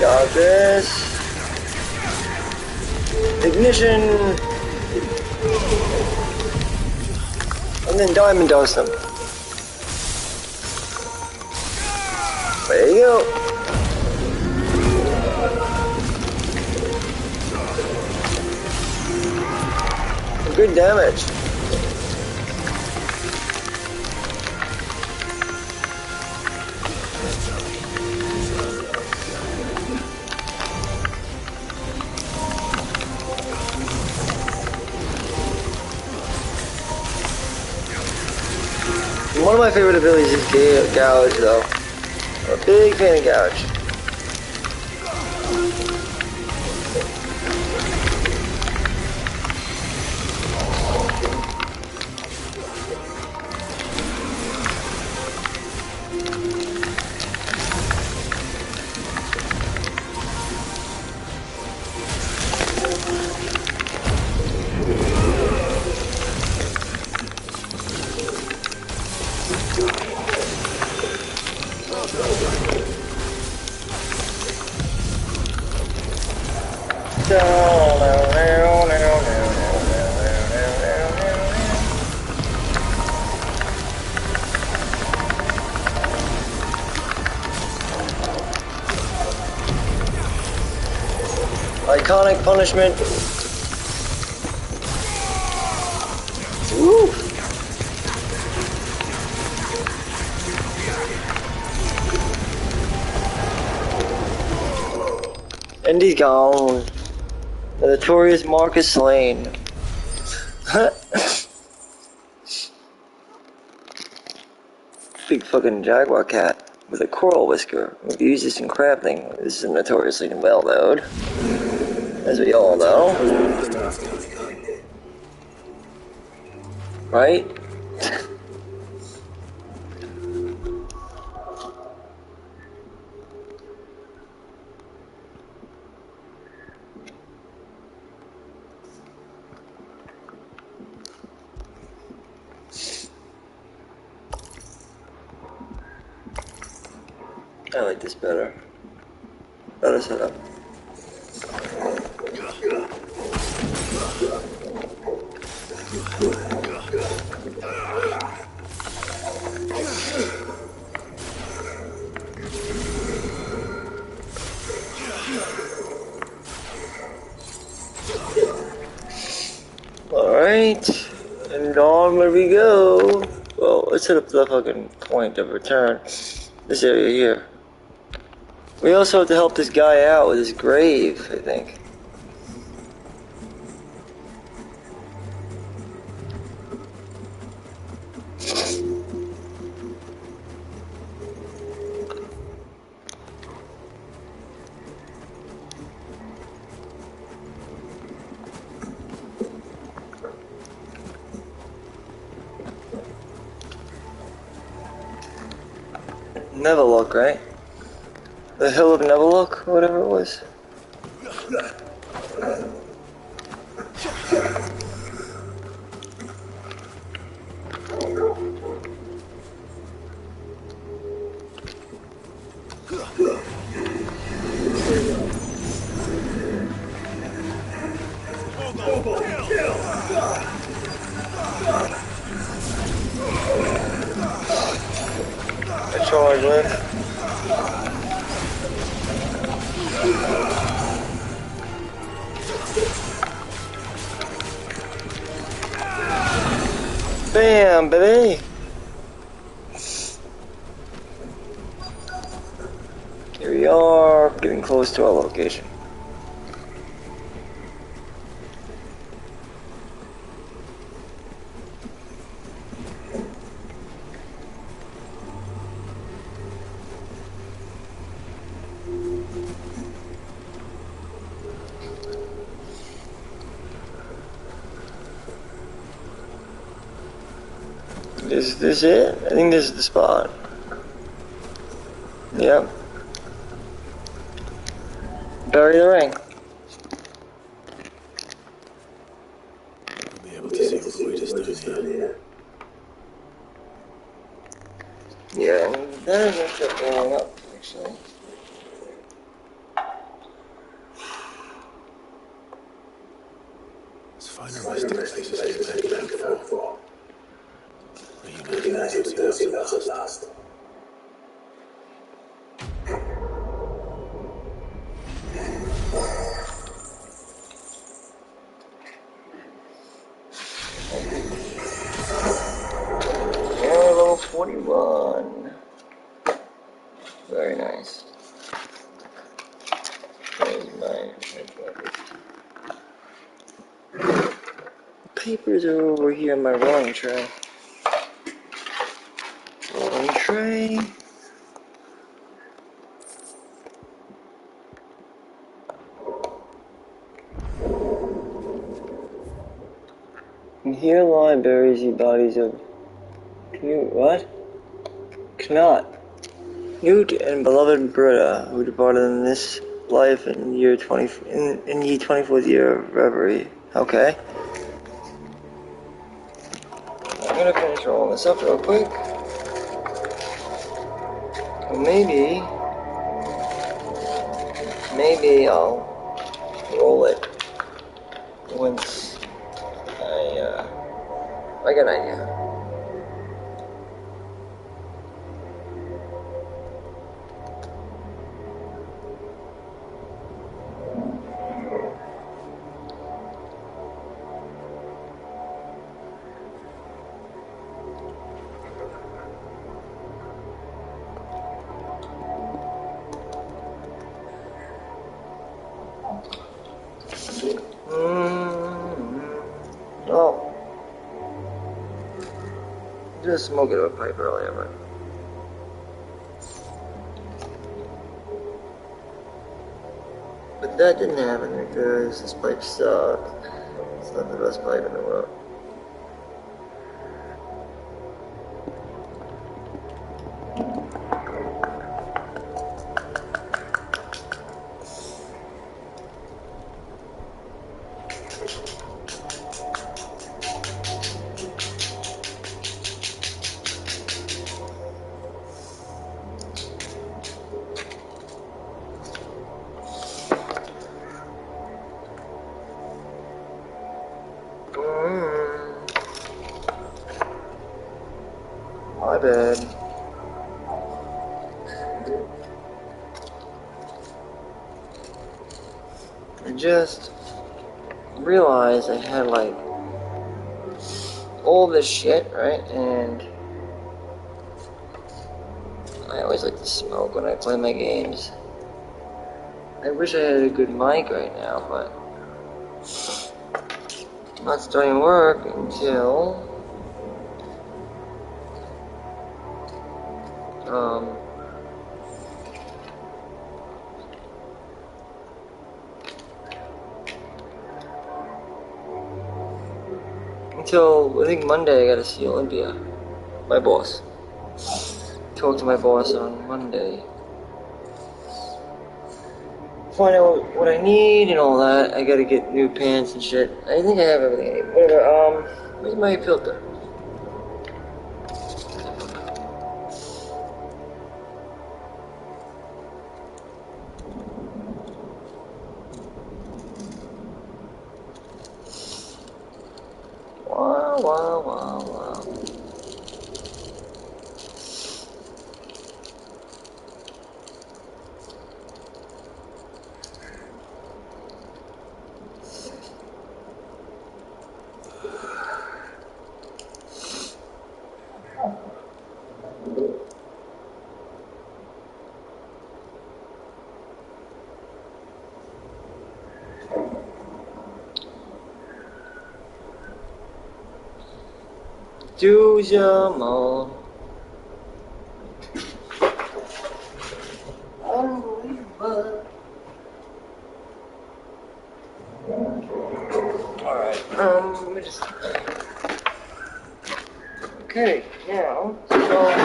Got this. Ignition. And then diamond dose them. There you go. Good damage. One of my favorite abilities is Gouge, though. I'm a big fan of Gouge. Iconic punishment. Woo. And he's gone. The notorious Marcus slain. Big fucking jaguar cat with a coral whisker. We've used this in crafting. This is notoriously well known, as we all know. Right? I like this better. Better setup. Alright, and on we go. Well, let's hit up the fucking point of return. This area here. We also have to help this guy out with his grave, I think. Neverlook, right? The Hill of Neverlook, whatever it was. I charge with. Bam, baby! Here we are, getting close to our location. Is this it? I think this is the spot. Yep. Bury the ring. We'll be able to see what we just done here. Yeah, that is actually going up, actually. Let's find a resting place to stay back for. Reunited with those who lost at last. Level 41. Very nice. There's my papers are over here in my rolling tray. Rolling tray. And here lie buries ye bodies of what? Knot. Newt and beloved Britta, who departed in this life in ye 24th year of reverie. Okay. I'm gonna finish rolling this up real quick. Maybe I'll roll it once I got an idea. Oh. Just smoking a pipe earlier, but that didn't happen because this pipe sucked. It's not the best pipe in the world. My bad. I just realized I had like all this shit, right? And I always like to smoke when I play my games. I wish I had a good mic right now, but I'm not starting work until I think Monday. I gotta see Olympia, my boss. Talk to my boss on Monday. Find out what I need and all that. I gotta get new pants and shit. I think I have everything I need. Whatever. Where's my filter? Wow. Do them all. Unbelievable. Alright, let me just... Okay, now, so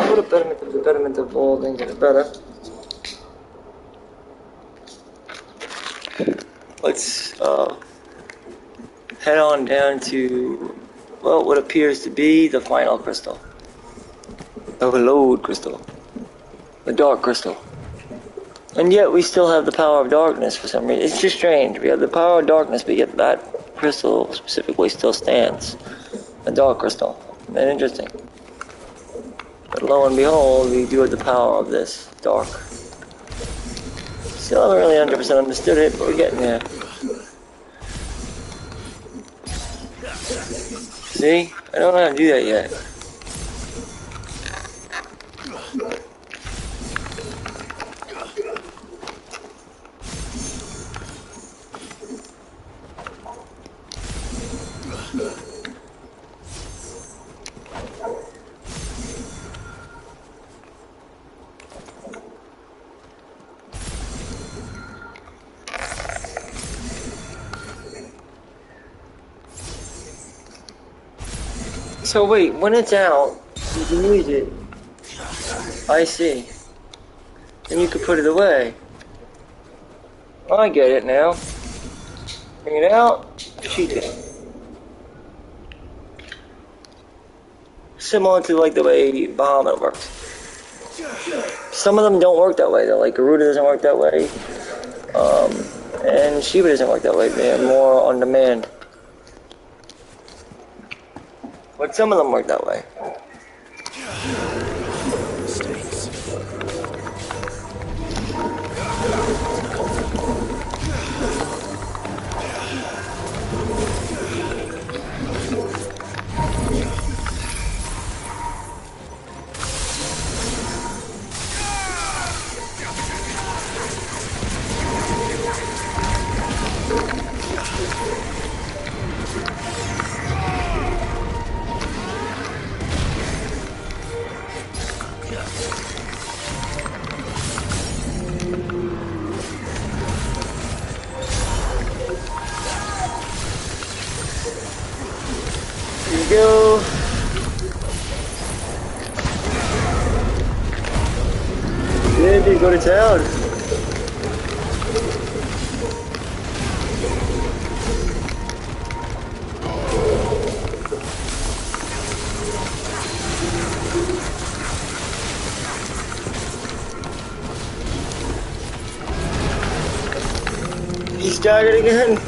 what a betterment of all things that are better. Let's head on down to, well, what appears to be the final crystal. The overload crystal. The dark crystal. And yet we still have the power of darkness for some reason. It's just strange. We have the power of darkness, but yet that crystal specifically still stands. A dark crystal. And interesting. But lo and behold, we do have the power of this dark. Still haven't really 100% understood it, but we're getting there. See? I don't know how to do that yet. So wait, when it's out, you can use it. I see. Then you can put it away. I get it now. Bring it out, cheat it. Similar to like the way Bahamut works. Some of them don't work that way though, like Garuda doesn't work that way. And Shiva doesn't work that way, they're more on demand. But some of them work that way. Go. Yeah, dude, go to town. He staggered again.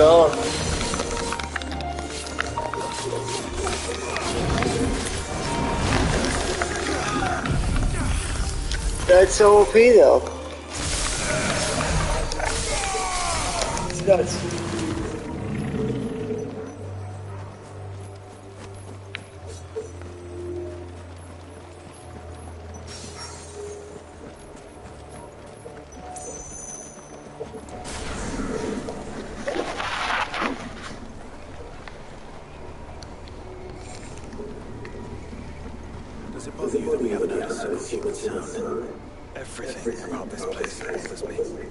gone. That's so OP though. It's nuts. Does it bother you that we haven't heard a single human sound? Everything about this place bothers me.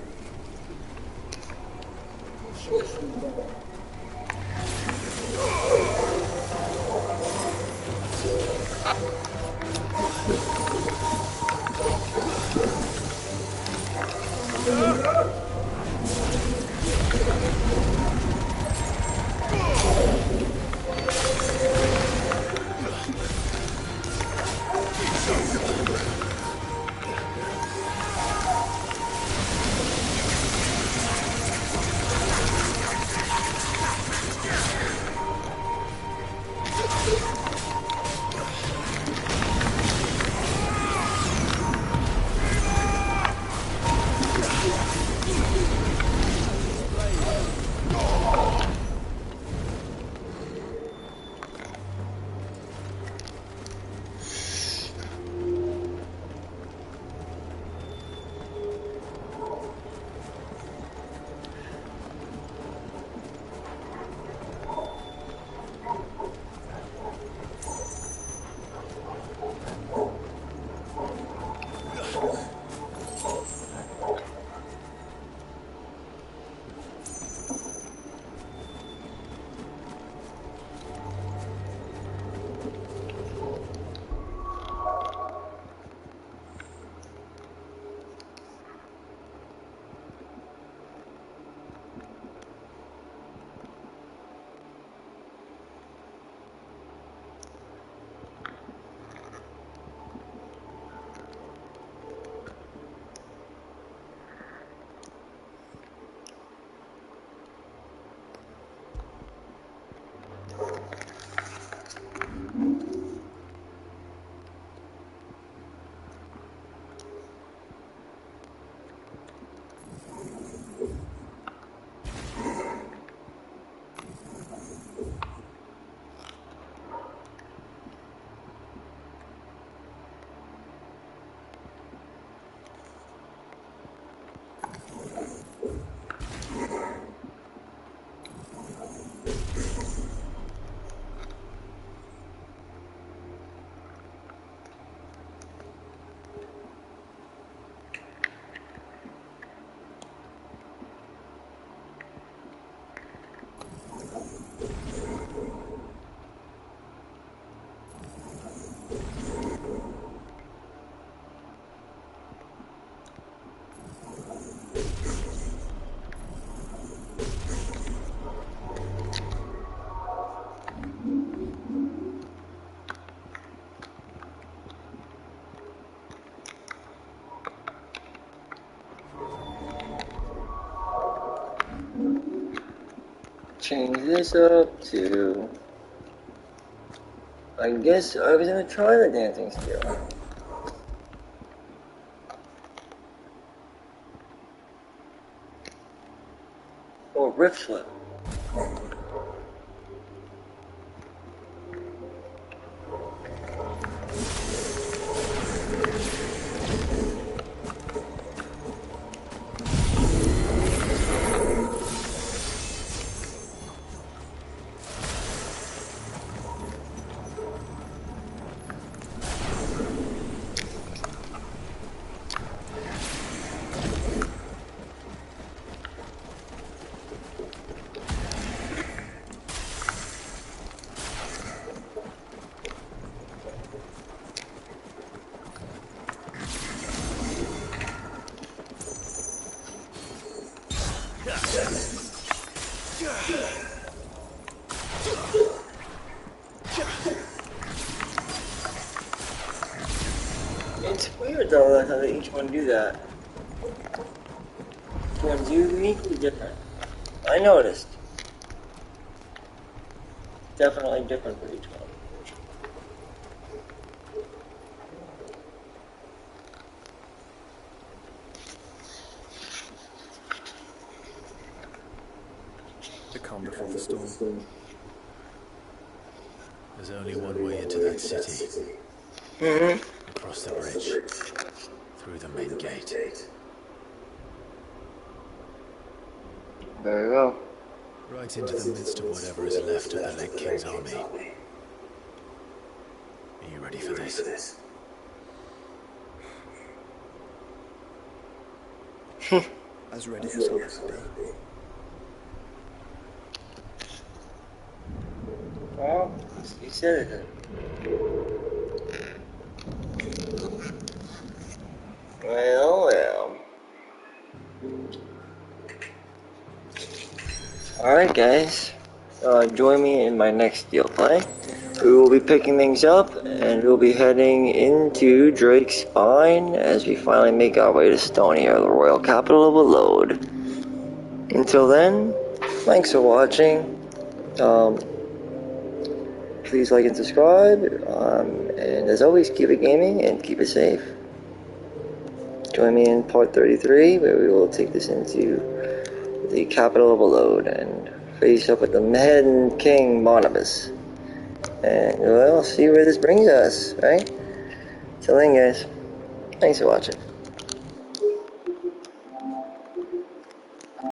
Change this up to... I guess I was gonna try the dancing skill. Or rip flip. It's weird though how they each one do that. Each one's uniquely different. I noticed. Definitely different for each one. The calm before the storm. There's only one way into that city. Across the bridge. Through the main gate. Very well. Right into the midst of whatever is left of the late King's army. Are you ready for this? As ready as I'll ever be. Well, you said it. Well. Alright guys, join me in my next steel play. We will be picking things up and we'll be heading into Drake's Spine as we finally make our way to Stonia, the royal capital of Alode. Until then, thanks for watching. Please like and subscribe, and as always, keep it gaming and keep it safe. Join me in part 33 where we will take this into the capital of Alode and face up with the Head King Barnabas. And we'll see where this brings us, right? Till then guys, thanks for watching.